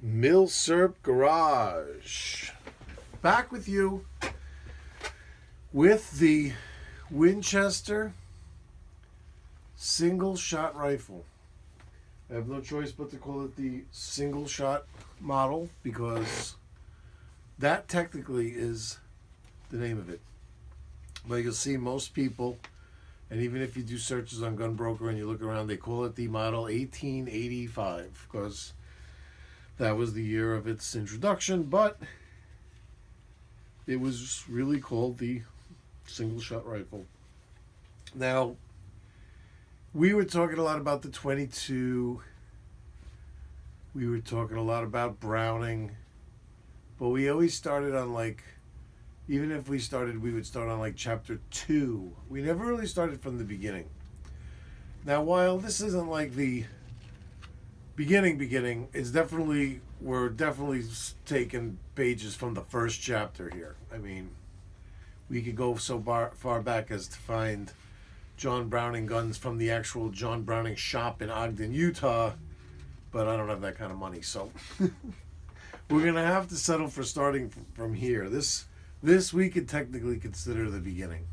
Milsurp Garage. Back with you with the Winchester single shot rifle. I have no choice but to call it the single shot model because that technically is the name of it. But you'll see most people, and even if you do searches on Gun Broker and you look around, they call it the model 1885 because that was the year of its introduction, but it was really called the single shot rifle. Now, we were talking a lot about the 22. We were talking a lot about Browning, but we always started on even if we started, we would start on chapter 2. We never really started from the beginning. Now, while this isn't like the beginning, we're definitely taking pages from the first chapter here. I mean, we could go so far back as to find John Browning guns from the actual John Browning shop in Ogden, Utah, but I don't have that kind of money, so we're gonna have to settle for starting from here. This we could technically consider the beginning.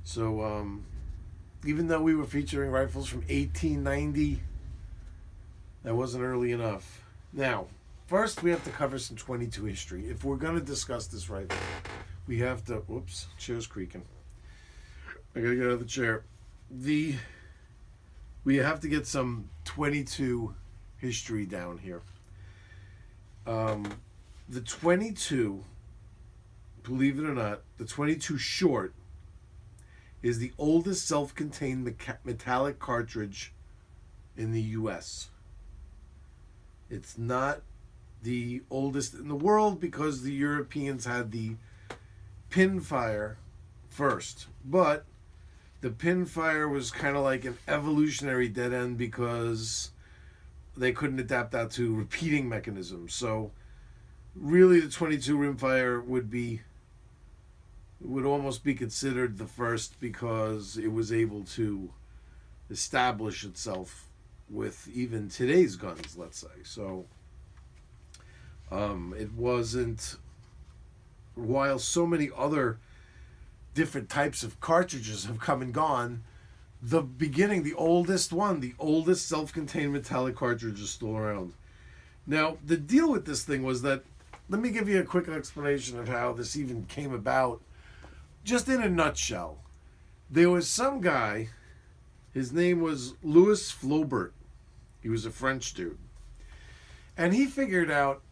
So even though we were featuring rifles from 1890, that wasn't early enough. Now, first we have to cover some 22 history. If we're going to discuss this rifle, we have to... Whoops, chair's creaking. I got to get out of the chair. We have to get some 22 history down here. The 22, believe it or not, the 22 short is the oldest self-contained metallic cartridge in the U.S. It's not the oldest in the world because the Europeans had the pinfire first. But the pinfire was kind of like an evolutionary dead end because they couldn't adapt that to repeating mechanisms. So really the 22 rimfire would almost be considered the first because it was able to establish itself with even today's guns, let's say. So it wasn't, while so many other different types of cartridges have come and gone, the beginning, the oldest self-contained metallic cartridge is still around. Now, the deal with this thing was that, let me give you a quick explanation of how this even came about. Just in a nutshell, there was some guy, his name was Louis Flaubert. He was a French dude. And he figured out,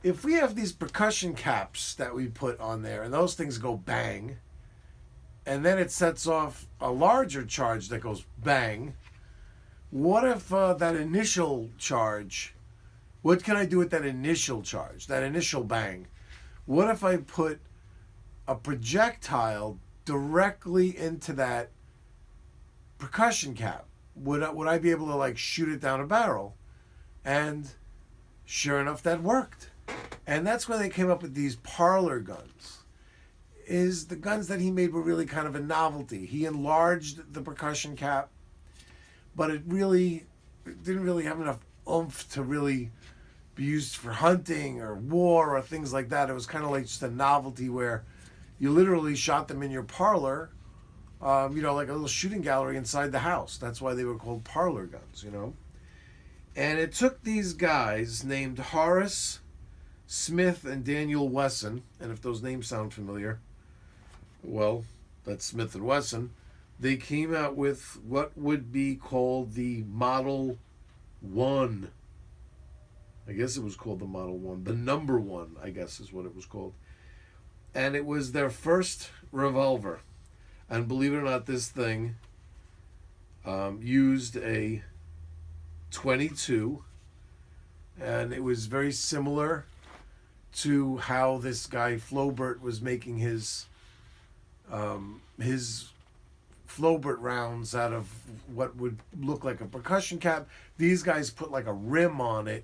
if we have these percussion caps that we put on there, and those things go bang, and then it sets off a larger charge that goes bang, what if that initial charge, what can I do with that initial charge, that initial bang? What if I put a projectile directly into that percussion cap? Would I be able to shoot it down a barrel? And sure enough, that worked. And that's when they came up with these parlor guns. The guns that he made were really kind of a novelty. He enlarged the percussion cap, but it didn't really have enough oomph to really be used for hunting or war or things like that. It was kind of like just a novelty where you literally shot them in your parlor, like a little shooting gallery inside the house. That's why they were called parlor guns, And it took these guys named Horace Smith and Daniel Wesson, and if those names sound familiar, well, that's Smith and Wesson. They came out with what would be called the Model 1. I guess it was called the Model 1. The number 1, I guess, is what it was called. And it was their first revolver. And believe it or not, this thing used a 22. And it was very similar to how this guy Flaubert was making his Flaubert rounds out of what would look like a percussion cap. These guys put a rim on it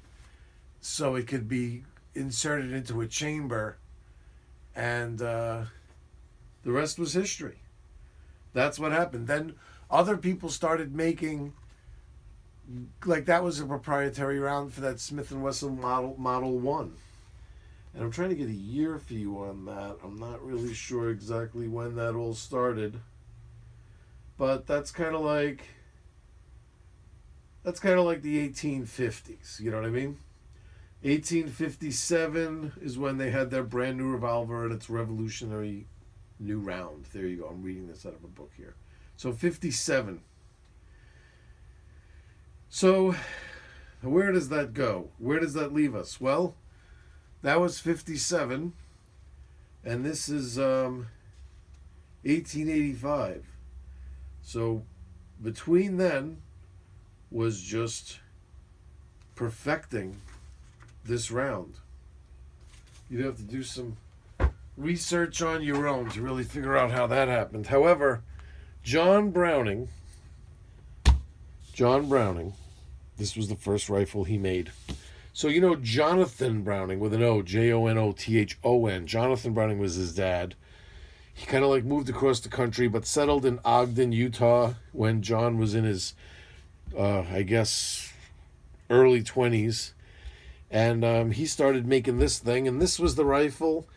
so it could be inserted into a chamber. And the rest was history. That's what happened. Then other people started making like that was a proprietary round for that Smith & Wesson Model 1. And I'm trying to get a year for you on that. I'm not really sure exactly when that all started. But that's kind of like the 1850s, you know what I mean? 1857 is when they had their brand new revolver and its revolutionary new round. There you go. I'm reading this out of a book here. So 57. So where does that go? Where does that leave us? Well, that was 57, and this is 1885. So between then was just perfecting this round. You'd have to do some research on your own to really figure out how that happened. However, John Browning, this was the first rifle he made. So, you know, Jonathan Browning with an O, Jonothon. Jonathan Browning was his dad. He kind of like moved across the country, but settled in Ogden, Utah when John was in his, I guess, early 20s. And he started making this thing. And this was the rifle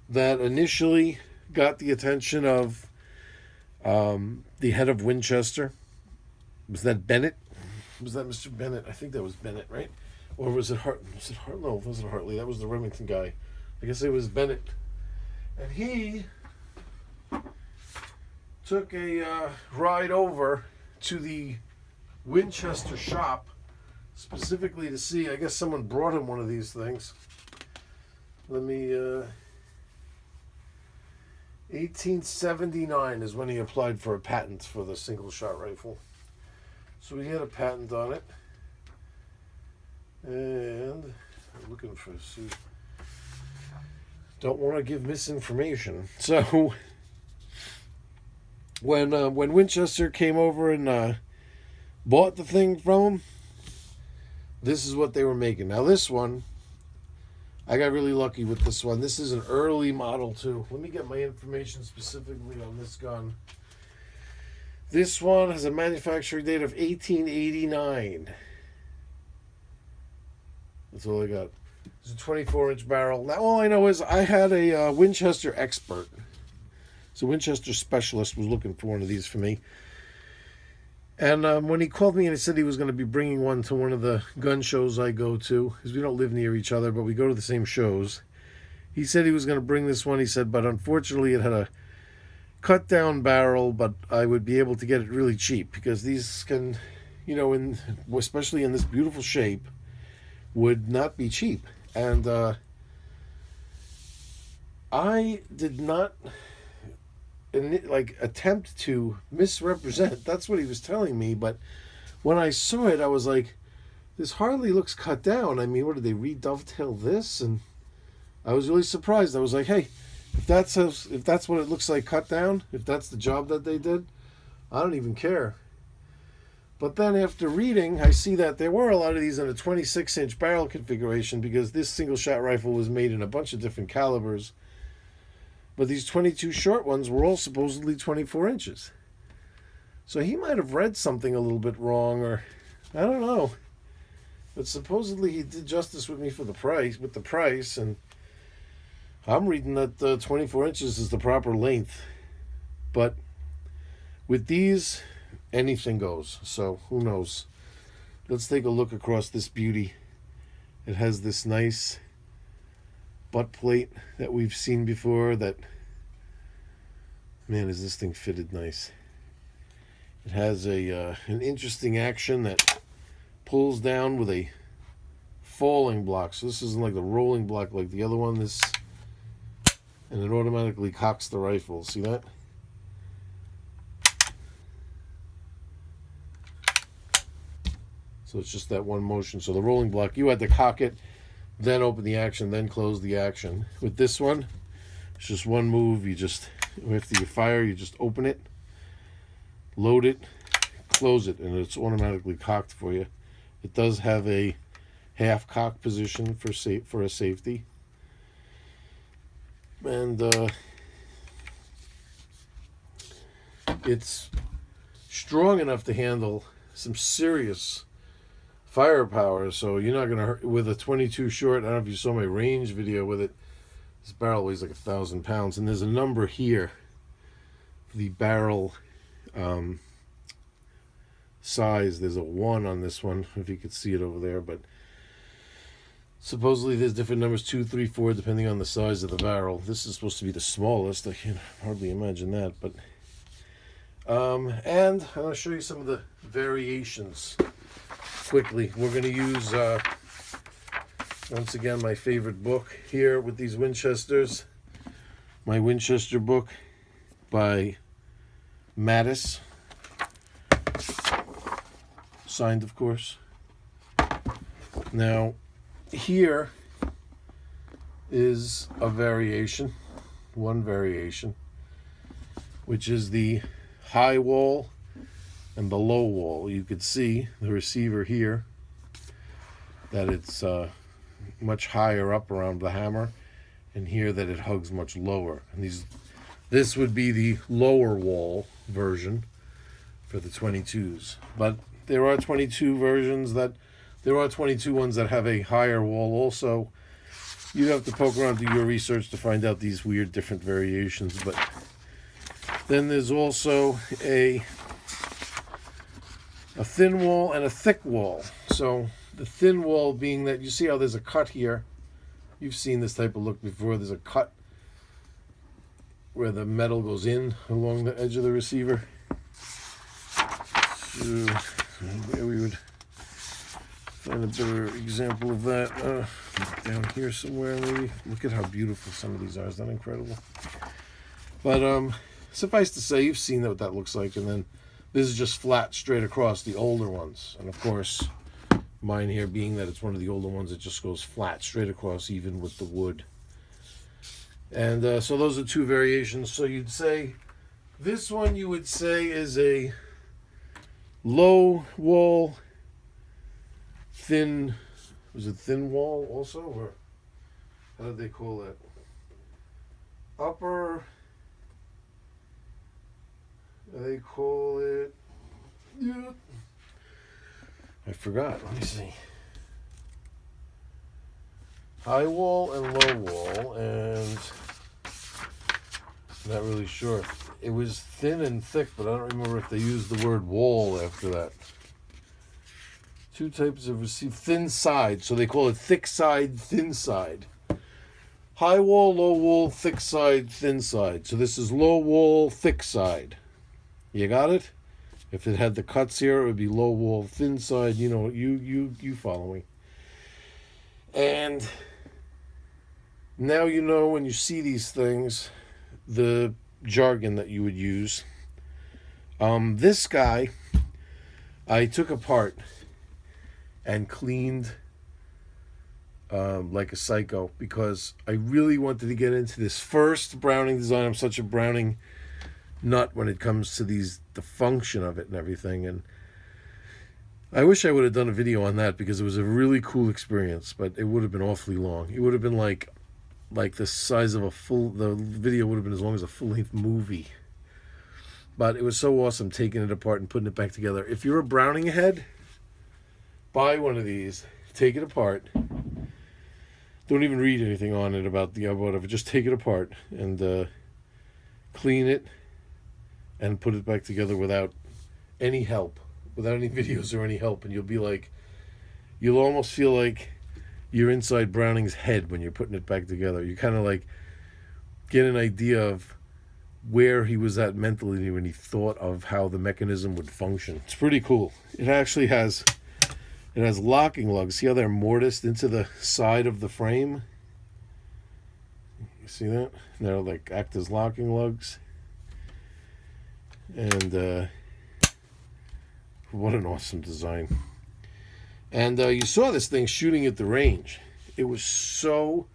that initially got the attention of the head of Winchester. Was that Bennett? Was that Mr. Bennett? I think that was Bennett, right? Or was it Hart? Was it Hart? No, it wasn't Hartley. That was the Remington guy. I guess it was Bennett. And he took a ride over to the Winchester shop specifically to see. I guess someone brought him one of these things. Let me. 1879 is when he applied for a patent for the single shot rifle. So he had a patent on it. And I'm looking for don't want to give misinformation. So when Winchester came over and bought the thing from him, this is what they were making. Now this one, I got really lucky with this one. This is an early model too. Let me get my information specifically on this gun. This one has a manufacturing date of 1889. That's all I got. It's a 24-inch barrel. Now all I know is I had a Winchester expert. So Winchester specialist was looking for one of these for me. And when he called me and he said he was going to be bringing one to one of the gun shows I go to, because we don't live near each other, but we go to the same shows. He said he was going to bring this one. He said, but unfortunately it had a cut down barrel, but I would be able to get it really cheap because these can, you know, especially in this beautiful shape, would not be cheap. And I did not attempt to misrepresent. That's what he was telling me. But when I saw it, I was like, this hardly looks cut down. I mean, what did they re-dovetail this? And I was really surprised. I was like, hey, if that's what it looks like cut down, if that's the job that they did, I don't even care. But then after reading, I see that there were a lot of these in a 26-inch barrel configuration because this single-shot rifle was made in a bunch of different calibers. But these 22 short ones were all supposedly 24 inches. So he might have read something a little bit wrong, or I don't know. But supposedly he did justice with me for the price, and I'm reading that 24 inches is the proper length. But with these, anything goes. So who knows? Let's take a look across this beauty. It has this nice butt plate that we've seen before. That, man, is this thing fitted nice. It has an interesting action that pulls down with a falling block. So this isn't like the rolling block like the other one. And it automatically cocks the rifle. See that? So it's just that one motion. So the rolling block, you had to cock it, then open the action, then close the action. With this one, it's just one move. You just, after you fire, you just open it, load it, close it, and it's automatically cocked for you. It does have a half cock position for a safety. And it's strong enough to handle some serious firepower, so you're not gonna hurt with a 22 short. I don't know if you saw my range video with it. This barrel weighs like 1,000 pounds, and there's a number here for the barrel size. There's a 1 on this one, if you could see it over there, but supposedly there's different numbers, 2, 3, 4, depending on the size of the barrel. This is supposed to be the smallest. I can hardly imagine that, but and I'm going to show you some of the variations quickly. We're going to use once again my favorite book here with these Winchesters, my Winchester book by Mattis, signed of course. Now here is a variation, one variation, which is the high wall and the low wall. You could see the receiver here, that it's much higher up around the hammer, and here that it hugs much lower. And this would be the lower wall version for the 22s. But there are 22 versions that, there are 22 ones that have a higher wall also. You have to poke around, do your research to find out these weird different variations. But then there's also a thin wall and a thick wall. So the thin wall being that, you see how there's a cut here. You've seen this type of look before. There's a cut where the metal goes in along the edge of the receiver. So where we would find a better example of that. Down here somewhere maybe. Look at how beautiful some of these are. Is that incredible? But suffice to say, you've seen what that looks like. And then this is just flat straight across, the older ones. And of course, mine here being that it's one of the older ones, it just goes flat straight across even with the wood. And so those are two variations. So you'd say this one, you would say, is a low wall, thin, was it thin wall also, or how did they call that? Upper, they call it, yeah, I forgot, let me see. High wall and low wall, and I'm not really sure. It was thin and thick, but I don't remember if they used the word wall after that. Two types of receiver, thin side, so they call it thick side, thin side. High wall, low wall, thick side, thin side. So this is low wall, thick side. You got it? If it had the cuts here, it would be low wall, thin side. You know, you follow me. And now you know when you see these things, the jargon that you would use. This guy, I took apart and cleaned like a psycho, because I really wanted to get into this first Browning design. I'm such a Browning nut when it comes to the function of it and everything. And I wish I would have done a video on that, because it was a really cool experience, but it would have been awfully long. It would have been like the size of the video would have been as long as a full-length movie. But it was so awesome taking it apart and putting it back together. If you're a Browning head, buy one of these, take it apart. Don't even read anything on it about whatever. Just take it apart and clean it and put it back together without any help, without any videos or any help, and you'll be like, you'll almost feel like you're inside Browning's head when you're putting it back together. You kind of like get an idea of where he was at mentally when he thought of how the mechanism would function. It's pretty cool. It actually has locking lugs. See how they're mortised into the side of the frame? You see that? They're like act as locking lugs. And what an awesome design. And you saw this thing shooting at the range. It was so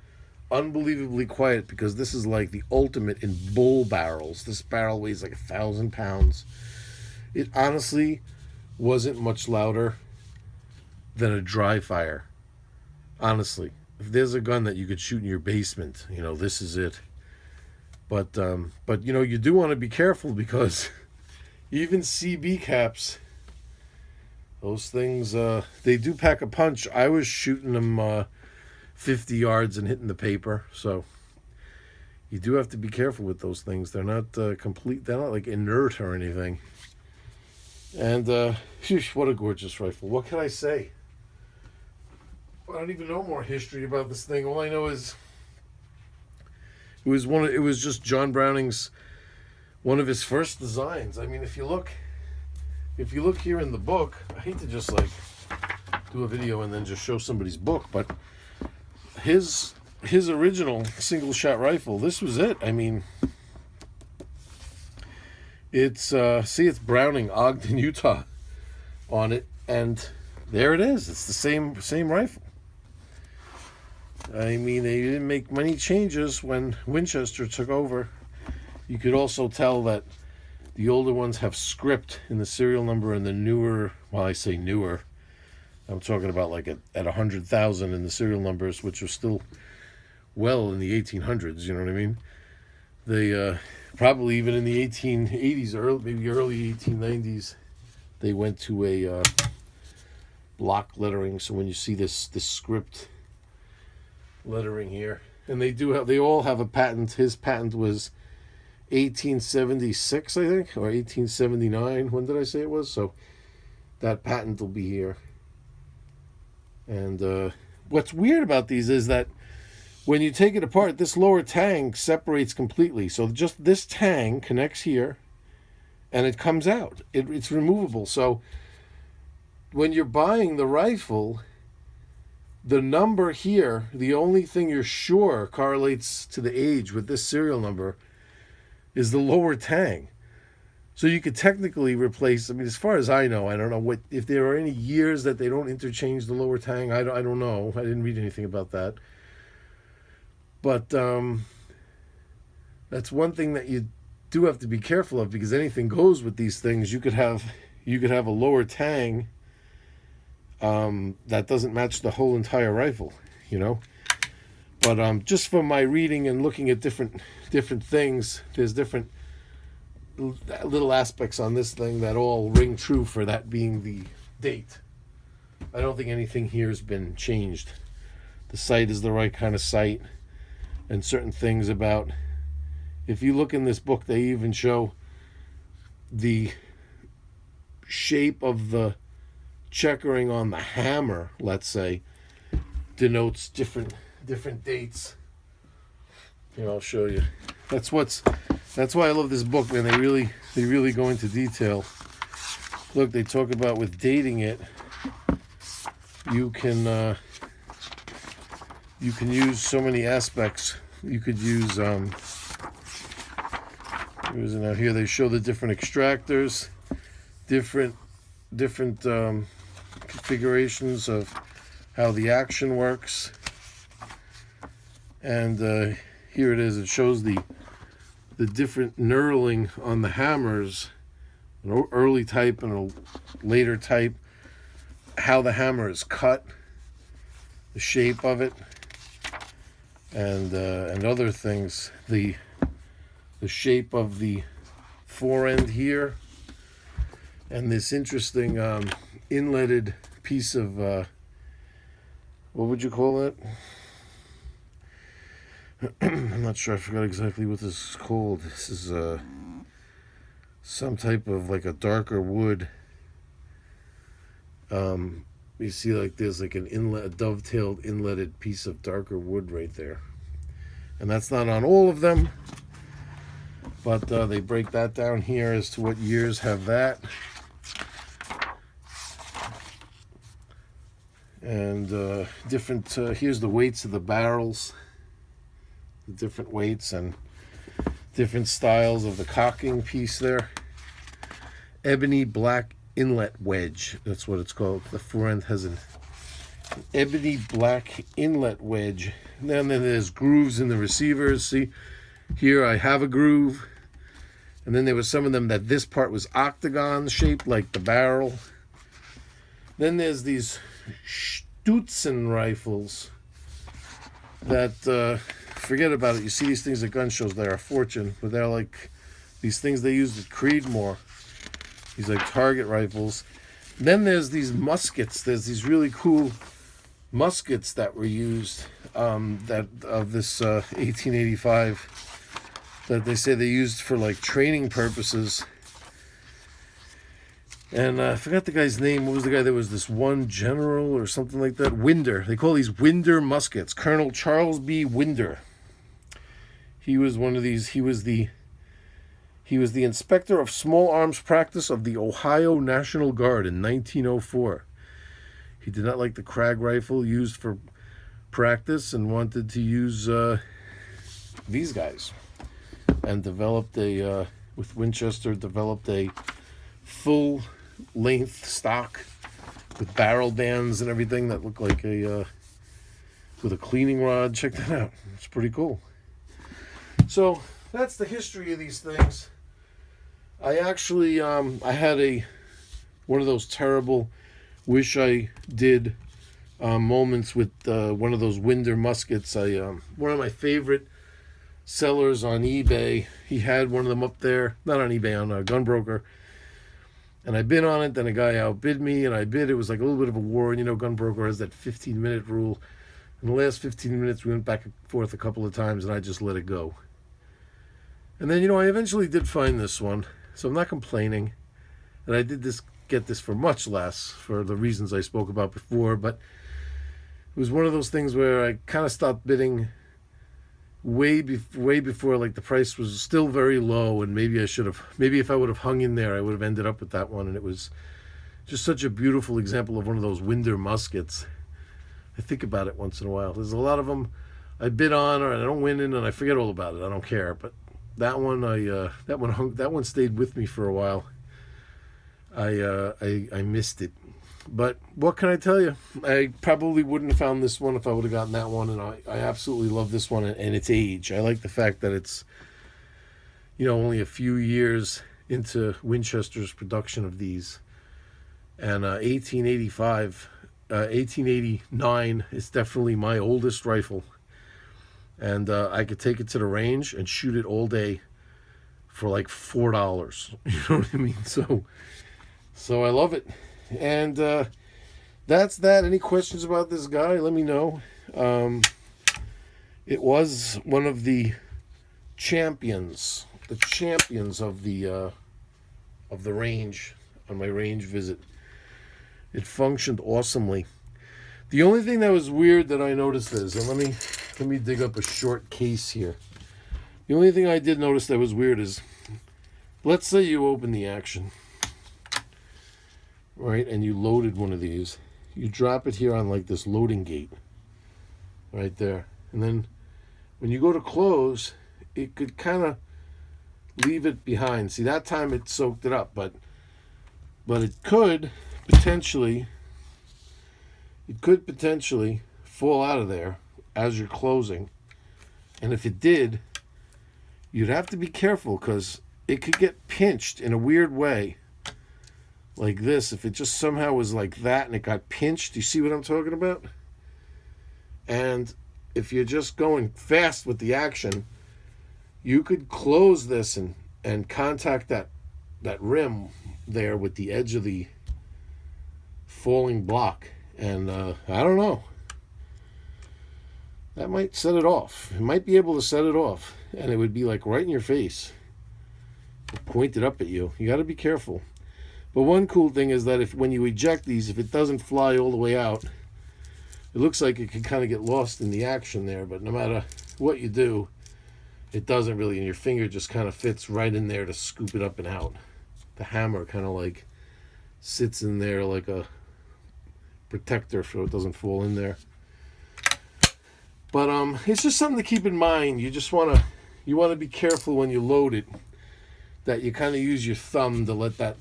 unbelievably quiet, because this is like the ultimate in bull barrels. This barrel weighs like 1,000 pounds. It honestly wasn't much louder than a dry fire. Honestly, if there's a gun that you could shoot in your basement, you know, this is it. But you know, you do want to be careful, because even CB caps Those things, they do pack a punch. I was shooting them 50 yards and hitting the paper, so you do have to be careful with those things. They're not complete. They're not like inert or anything. And what a gorgeous rifle. What can I say? I don't even know more history about this thing. All I know is it was just John Browning's one of his first designs. I mean, if you look here in the book, I hate to just like do a video and then just show somebody's book, but his original single shot rifle, this was it. I mean, it's it's Browning, Ogden, Utah on it, and there it is. It's the same rifle. I mean, they didn't make many changes when Winchester took over. You could also tell that the older ones have script in the serial number, and the newer, well, I say newer, I'm talking about like at 100,000 in the serial numbers, which are still well in the 1800s, you know what I mean? They probably even in the 1880s, maybe early 1890s, they went to a block lettering. So when you see this script lettering here, and they all have a patent. His patent was 1876, I think, or 1879. When did I say it was? So that patent will be here. And what's weird about these is that when you take it apart, this lower tang separates completely. So just this tang connects here, and it comes out. It's removable. So when you're buying the rifle, the number here, the only thing you're sure correlates to the age with this serial number is the lower tang. So you could technically replace, I mean, as far as I know, I don't know if there are any years that they don't interchange the lower tang. I don't know. I didn't read anything about that. But that's one thing that you do have to be careful of, because anything goes with these things. You could have a lower tang that doesn't match the whole entire rifle, you know. But just from my reading and looking at different things, there's different little aspects on this thing that all ring true for that being the date. I don't think anything here has been changed. The sight is the right kind of sight, and certain things about, if you look in this book, they even show the shape of the checkering on the hammer, let's say, denotes different dates. Here, I'll show you. That's why I love this book, man. They really go into detail. Look, they talk about with dating it, you can use so many aspects. You could use here they show the different extractors, different configurations of how the action works. And here it is. It shows the different knurling on the hammers, an early type and a later type, how the hammer is cut, the shape of it, and other things. The shape of the forend here, and this interesting inletted piece of what would you call it? I'm not sure. I forgot exactly what this is called. This is some type of like a darker wood. You see, like there's like a dovetailed inletted piece of darker wood right there, and that's not on all of them, but they break that down here as to what years have that. And different here's the weights of the barrels, the different weights and different styles of the cocking piece there. Ebony black inlet wedge, that's what it's called. The forend has an ebony black inlet wedge. And then there's grooves in the receivers. See, here I have a groove, and then there was some of them that this part was octagon shaped like the barrel. Then there's these Stutzen rifles that forget about it. You see these things at gun shows, they're a fortune, but they're like these things they used at Creedmoor, these like target rifles. Then there's these muskets. There's these really cool muskets that were used that of this 1885 that they say they used for like training purposes. And I forgot the guy's name. What was the guy that was this one general or something like that? Winder. They call these Winder muskets. Colonel Charles B. Winder. He was one of these. He was the inspector of small arms practice of the Ohio National Guard in 1904. He did not like the Krag rifle used for practice and wanted to use these guys. And developed with Winchester, developed a full length stock with barrel bands and everything that looked like with a cleaning rod. Check that out. It's pretty cool. So that's the history of these things. I actually I had one of those terrible wish I did moments with one of those Winder muskets. One of my favorite sellers on eBay, he had one of them up there, not on eBay, on a Gunbroker. And I bid on it, then a guy outbid me, and I bid. It was like a little bit of a war, and you know, Gunbroker has that 15-minute rule. In the last 15 minutes, we went back and forth a couple of times, and I just let it go. And then, you know, I eventually did find this one, so I'm not complaining. And I did get this for much less, for the reasons I spoke about before, but it was one of those things where I kind of stopped bidding way before, like, the price was still very low, and maybe if I would have hung in there, I would have ended up with that one. And it was just such a beautiful example of one of those Winder muskets. I think about it once in a while. There's a lot of them I bid on, or I don't win in, and I forget all about it. I don't care. But that one stayed with me for a while. I missed it. But what can I tell you? I probably wouldn't have found this one if I would have gotten that one, and I absolutely love this one and its age. I like the fact that it's, you know, only a few years into Winchester's production of these. And 1889 is definitely my oldest rifle. And I could take it to the range and shoot it all day for like $4. You know what I mean? So I love it. And that's that. Any questions about this guy, let me know. It was one of the champions of the range on my range visit. It functioned awesomely. The only thing that was weird that I noticed is, and let me dig up a short case here. The only thing I did notice that was weird is, let's say you open the action, right, and you loaded one of these. You drop it here on like this loading gate right there, and then when you go to close, it could kind of leave it behind. See, that time it soaked it up, but it could potentially fall out of there as you're closing. And if it did, you'd have to be careful, because it could get pinched in a weird way. Like this, if it just somehow was like that and it got pinched, you see what I'm talking about? And if you're just going fast with the action, you could close this and contact that rim there with the edge of the falling block. And I don't know. That might set it off. It might be able to set it off. And it would be like right in your face. Pointed up at you. You got to be careful. But one cool thing is that when you eject these, if it doesn't fly all the way out, it looks like it can kind of get lost in the action there. But no matter what you do, it doesn't really. And your finger just kind of fits right in there to scoop it up and out. The hammer kind of like sits in there like a protector so it doesn't fall in there. But it's just something to keep in mind. You want to be careful when you load it, that you kind of use your thumb to let that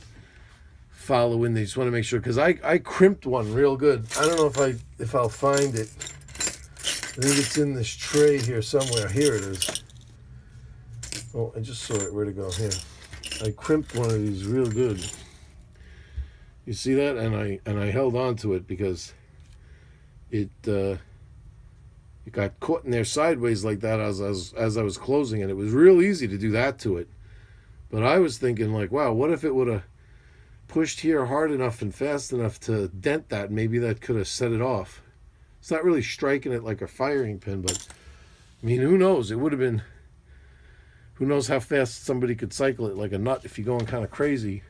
follow in there. You just want to make sure, because I crimped one real good. I don't know if I'll find it. I think it's in this tray here somewhere. Here it is. Oh, I just saw it. Where'd it go? Here. I crimped one of these real good. You see that? And I held on to it because it got caught in there sideways like that as I was closing, and it was real easy to do that to it. But I was thinking, like, wow, what if it would have pushed here hard enough and fast enough to dent that, maybe that could have set it off. It's not really striking it like a firing pin, but I mean, who knows? It would have been, who knows how fast somebody could cycle it like a nut if you're going kind of crazy.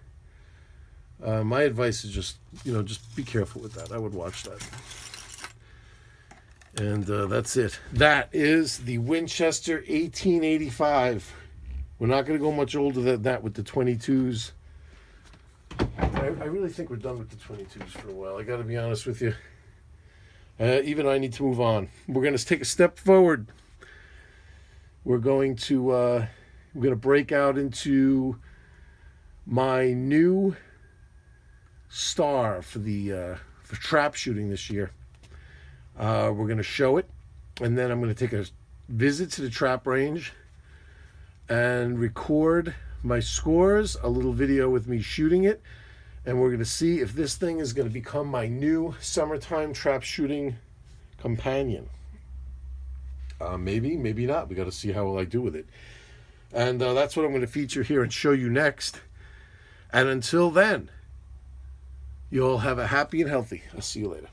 My advice is just, just be careful with that. I would watch that. And that's it. That is the Winchester 1885. We're not going to go much older than that with the 22s. I really think we're done with the 22s for a while. I got to be honest with you. Even I need to move on. We're going to take a step forward. We're going to break out into my new star for the for trap shooting this year. We're going to show it, and then I'm going to take a visit to the trap range and record my scores, a little video with me shooting it, and we're going to see if this thing is going to become my new summertime trap shooting companion. Maybe, maybe not. We got to see how well I do with it. And that's what I'm going to feature here and show you next. And until then, you all have a happy and healthy. I'll see you later.